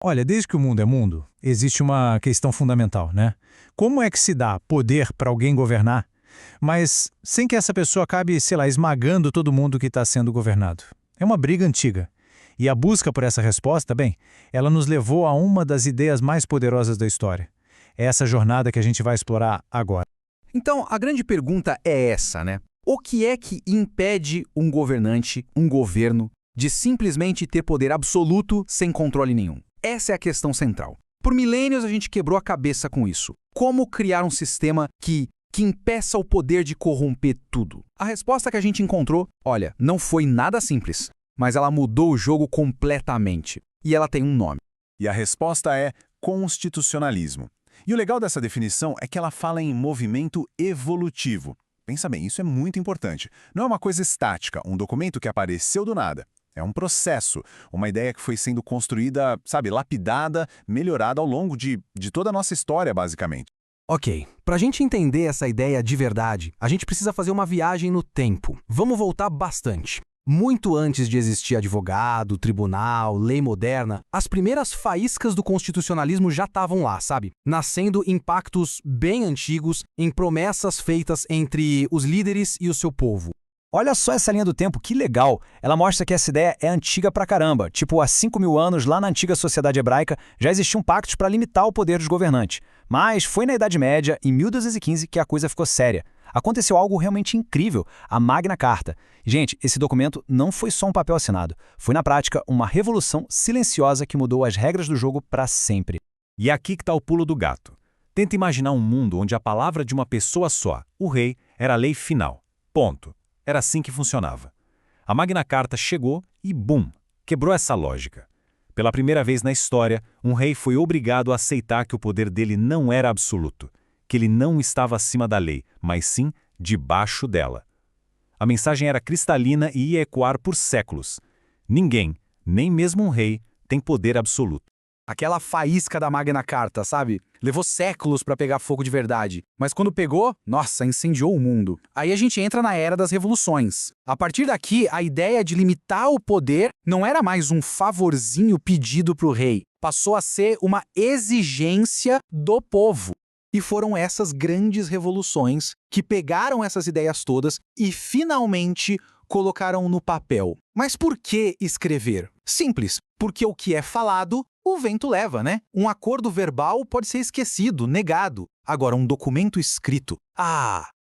Olha, desde que o mundo é mundo, existe uma questão fundamental, né? Como é que se dá poder para alguém governar, mas sem que essa pessoa acabe, sei lá, esmagando todo mundo que está sendo governado? É uma briga antiga. E a busca por essa resposta, bem, ela nos levou a uma das ideias mais poderosas da história. É essa jornada que a gente vai explorar agora. Então, a grande pergunta é essa, né? O que é que impede um governante, um governo, de simplesmente ter poder absoluto sem controle nenhum? Essa é a questão central. Por milênios a gente quebrou a cabeça com isso. Como criar um sistema que impeça o poder de corromper tudo? A resposta que a gente encontrou, olha, não foi nada simples, mas ela mudou o jogo completamente. E ela tem um nome. E a resposta é constitucionalismo. E o legal dessa definição é que ela fala em movimento evolutivo. Pensa bem, isso é muito importante. Não é uma coisa estática, um documento que apareceu do nada. É um processo, uma ideia que foi sendo construída, sabe, lapidada, melhorada ao longo de toda a nossa história, basicamente. Ok, para a gente entender essa ideia de verdade, a gente precisa fazer uma viagem no tempo. Vamos voltar bastante. Muito antes de existir advogado, tribunal, lei moderna, as primeiras faíscas do constitucionalismo já estavam lá, sabe? Nascendo em pactos bem antigos, em promessas feitas entre os líderes e o seu povo. Olha só essa linha do tempo, que legal! Ela mostra que essa ideia é antiga pra caramba. Tipo, há 5.000 anos, lá na antiga sociedade hebraica, já existiam pactos para limitar o poder dos governantes. Mas foi na Idade Média, em 1215, que a coisa ficou séria. Aconteceu algo realmente incrível, a Magna Carta. Gente, esse documento não foi só um papel assinado. Foi, na prática, uma revolução silenciosa que mudou as regras do jogo para sempre. E aqui que está o pulo do gato. Tenta imaginar um mundo onde a palavra de uma pessoa só, o rei, era a lei final. Ponto. Era assim que funcionava. A Magna Carta chegou e, bum, quebrou essa lógica. Pela primeira vez na história, um rei foi obrigado a aceitar que o poder dele não era absoluto, que ele não estava acima da lei, mas sim debaixo dela. A mensagem era cristalina e ia ecoar por séculos. Ninguém, nem mesmo um rei, tem poder absoluto. Aquela faísca da Magna Carta, sabe? Levou séculos para pegar fogo de verdade. Mas quando pegou, nossa, incendiou o mundo. Aí a gente entra na era das revoluções. A partir daqui, a ideia de limitar o poder não era mais um favorzinho pedido para o rei. Passou a ser uma exigência do povo. E foram essas grandes revoluções que pegaram essas ideias todas e finalmente colocaram no papel. Mas por que escrever? Simples, porque o que é falado, o vento leva, né? Um acordo verbal pode ser esquecido, negado. Agora, um documento escrito.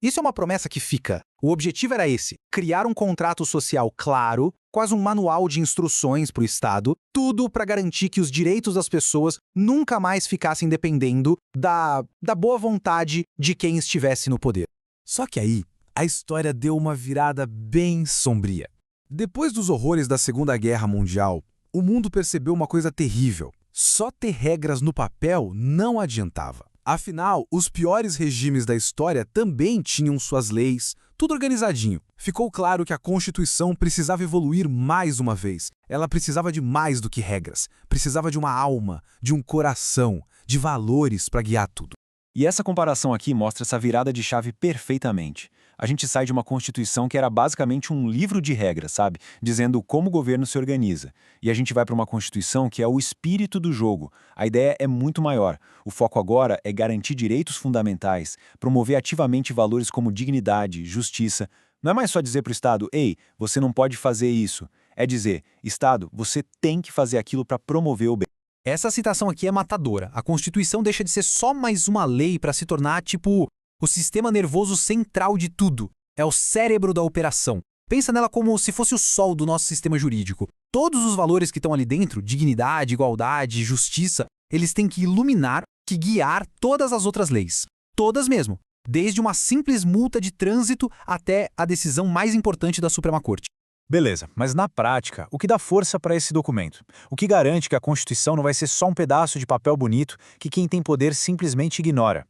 Isso é uma promessa que fica. O objetivo era esse, criar um contrato social claro, quase um manual de instruções para o Estado, tudo para garantir que os direitos das pessoas nunca mais ficassem dependendo da boa vontade de quem estivesse no poder. Só que aí, a história deu uma virada bem sombria. Depois dos horrores da Segunda Guerra Mundial, o mundo percebeu uma coisa terrível. Só ter regras no papel não adiantava. Afinal, os piores regimes da história também tinham suas leis, tudo organizadinho. Ficou claro que a Constituição precisava evoluir mais uma vez. Ela precisava de mais do que regras. Precisava de uma alma, de um coração, de valores para guiar tudo. E essa comparação aqui mostra essa virada de chave perfeitamente. A gente sai de uma Constituição que era basicamente um livro de regras, sabe? Dizendo como o governo se organiza. E a gente vai para uma Constituição que é o espírito do jogo. A ideia é muito maior. O foco agora é garantir direitos fundamentais, promover ativamente valores como dignidade, justiça. Não é mais só dizer para o Estado, ei, você não pode fazer isso. É dizer, Estado, você tem que fazer aquilo para promover o bem. Essa citação aqui é matadora. A Constituição deixa de ser só mais uma lei para se tornar, tipo, o sistema nervoso central de tudo. É o cérebro da operação. Pensa nela como se fosse o sol do nosso sistema jurídico. Todos os valores que estão ali dentro, dignidade, igualdade, justiça, eles têm que iluminar, que guiar todas as outras leis. Todas mesmo. Desde uma simples multa de trânsito até a decisão mais importante da Suprema Corte. Beleza, mas na prática, o que dá força para esse documento? O que garante que a Constituição não vai ser só um pedaço de papel bonito que quem tem poder simplesmente ignora?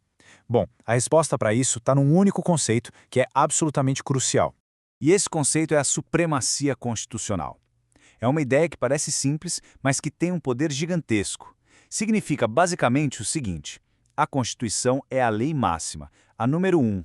Bom, a resposta para isso está num único conceito que é absolutamente crucial. E esse conceito é a supremacia constitucional. É uma ideia que parece simples, mas que tem um poder gigantesco. Significa basicamente o seguinte: a Constituição é a lei máxima, a número 1.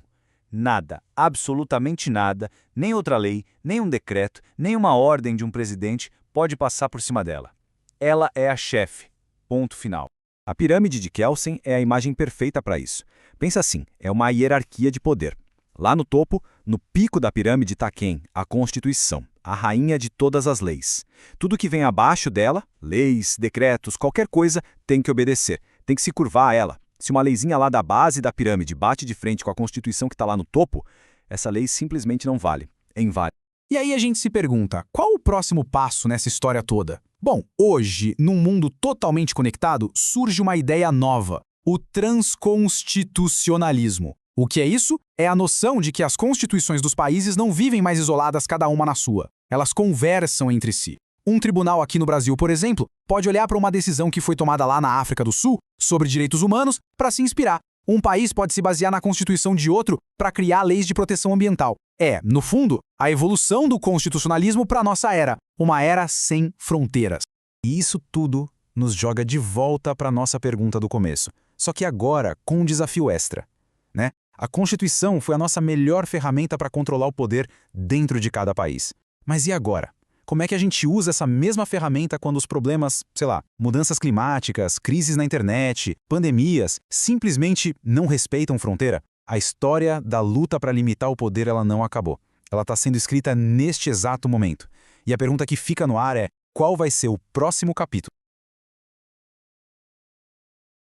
Nada, absolutamente nada, nem outra lei, nem um decreto, nem uma ordem de um presidente pode passar por cima dela. Ela é a chefe. Ponto final. A pirâmide de Kelsen é a imagem perfeita para isso. Pensa assim, é uma hierarquia de poder. Lá no topo, no pico da pirâmide está quem? A Constituição, a rainha de todas as leis. Tudo que vem abaixo dela, leis, decretos, qualquer coisa, tem que obedecer, tem que se curvar a ela. Se uma leizinha lá da base da pirâmide bate de frente com a Constituição que está lá no topo, essa lei simplesmente não vale, é inválida. E aí a gente se pergunta, qual o próximo passo nessa história toda? Bom, hoje, num mundo totalmente conectado, surge uma ideia nova, o transconstitucionalismo. O que é isso? É a noção de que as constituições dos países não vivem mais isoladas cada uma na sua. Elas conversam entre si. Um tribunal aqui no Brasil, por exemplo, pode olhar para uma decisão que foi tomada lá na África do Sul sobre direitos humanos para se inspirar. Um país pode se basear na constituição de outro para criar leis de proteção ambiental. É, no fundo, a evolução do constitucionalismo para a nossa era, uma era sem fronteiras. E isso tudo nos joga de volta para a nossa pergunta do começo. Só que agora com um desafio extra, né? A Constituição foi a nossa melhor ferramenta para controlar o poder dentro de cada país. Mas e agora? Como é que a gente usa essa mesma ferramenta quando os problemas, sei lá, mudanças climáticas, crises na internet, pandemias, simplesmente não respeitam fronteira? A história da luta para limitar o poder ela não acabou. Ela está sendo escrita neste exato momento. E a pergunta que fica no ar é: qual vai ser o próximo capítulo?